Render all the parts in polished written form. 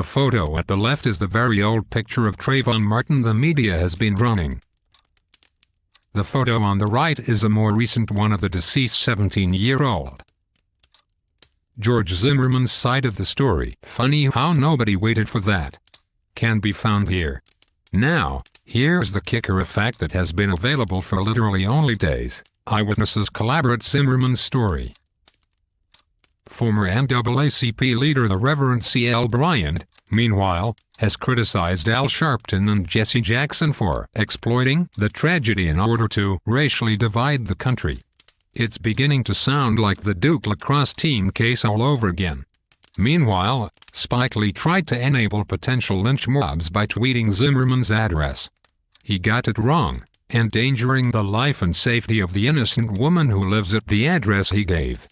The photo at the left is the very old picture of Travon Martin the media has been running. The photo on the right is a more recent one of the deceased 17-year-old. George Zimmerman's side of the story, funny how nobody waited for that, can be found here. Now, here's the kicker: a fact that has been available for literally only days. Eyewitnesses collaborate Zimmerman's story. Former NAACP leader the Reverend C.L. Bryant, meanwhile, has criticized Al Sharpton and Jesse Jackson for exploiting the tragedy in order to racially divide the country. It's beginning to sound like the Duke lacrosse team case all over again. Meanwhile, Spike Lee tried to enable potential lynch mobs by tweeting Zimmerman's address. He got it wrong, endangering the life and safety of the innocent woman who lives at the address he gave.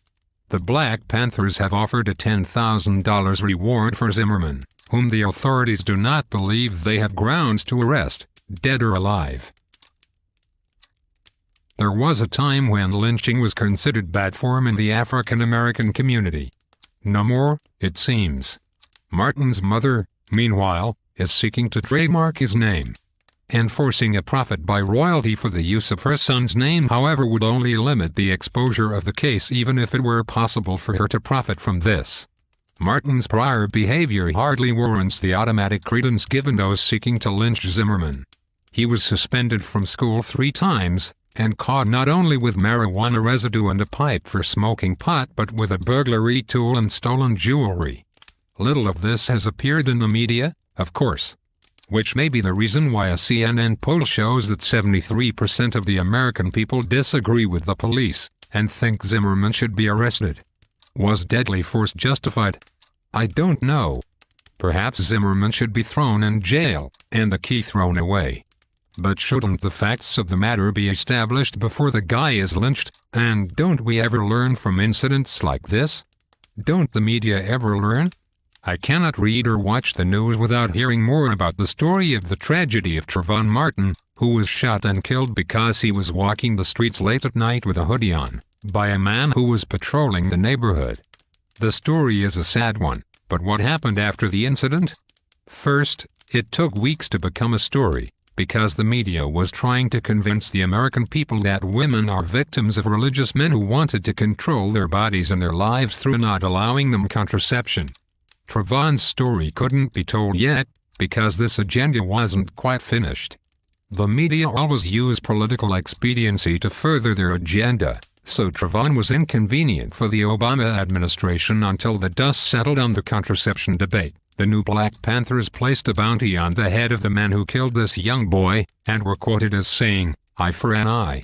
The Black Panthers have offered a $10,000 reward for Zimmerman, whom the authorities do not believe they have grounds to arrest, dead or alive. There was a time when lynching was considered bad form in the African American community. No more, it seems. Martin's mother, meanwhile, is seeking to trademark his name. Enforcing a profit by royalty for the use of her son's name, however, would only limit the exposure of the case, even if it were possible for her to profit from this. Martin's prior behavior hardly warrants the automatic credence given those seeking to lynch Zimmerman. He was suspended from school 3 times, and caught not only with marijuana residue and a pipe for smoking pot, but with a burglary tool and stolen jewelry. Little of this has appeared in the media, of course, which may be the reason why a CNN poll shows that 73% of the American people disagree with the police and think Zimmerman should be arrested. Was deadly force justified? I don't know. Perhaps Zimmerman should be thrown in jail, and the key thrown away. But shouldn't the facts of the matter be established before the guy is lynched? And don't we ever learn from incidents like this? Don't the media ever learn? I cannot read or watch the news without hearing more about the story of the tragedy of Travon Martin, who was shot and killed because he was walking the streets late at night with a hoodie on, by a man who was patrolling the neighborhood. The story is a sad one, but what happened after the incident? First, it took weeks to become a story, because the media was trying to convince the American people that women are victims of religious men who wanted to control their bodies and their lives through not allowing them contraception. Travon's story couldn't be told yet, because this agenda wasn't quite finished. The media always use political expediency to further their agenda, so Travon was inconvenient for the Obama administration until the dust settled on the contraception debate. The new Black Panthers placed a bounty on the head of the man who killed this young boy, and were quoted as saying, "Eye for an eye."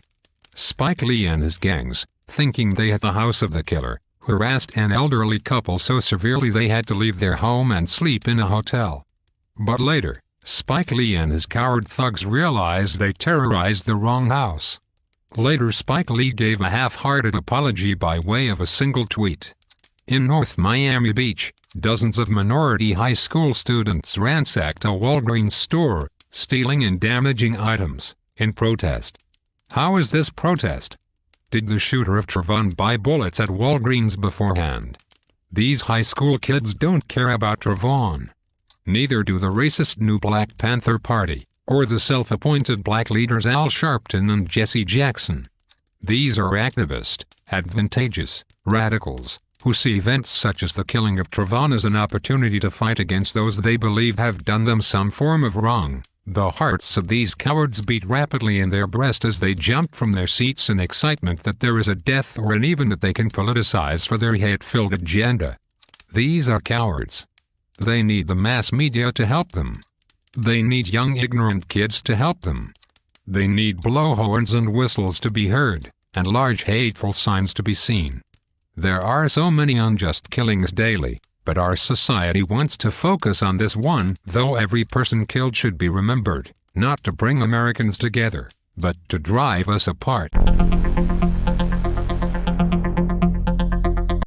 Spike Lee and his gangs, thinking they had the house of the killer, harassed an elderly couple so severely they had to leave their home and sleep in a hotel. But later, Spike Lee and his coward thugs realized they terrorized the wrong house. Later, Spike Lee gave a half-hearted apology by way of a single tweet. In North Miami Beach, dozens of minority high school students ransacked a Walgreen store, stealing and damaging items, in protest. How is this protest? Did the shooter of Travon buy bullets at Walgreens beforehand? These high school kids don't care about Travon. Neither do the racist new Black Panther Party, or the self-appointed black leaders Al Sharpton and Jesse Jackson. These are activist, advantageous, radicals, who see events such as the killing of Travon as an opportunity to fight against those they believe have done them some form of wrong. The hearts of these cowards beat rapidly in their breast as they jump from their seats in excitement that there is a death or an event that they can politicize for their hate-filled agenda. These are cowards. They need the mass media to help them. They need young ignorant kids to help them. They need blowhorns and whistles to be heard, and large hateful signs to be seen. There are so many unjust killings daily, but our society wants to focus on this one, though every person killed should be remembered, not to bring Americans together, but to drive us apart.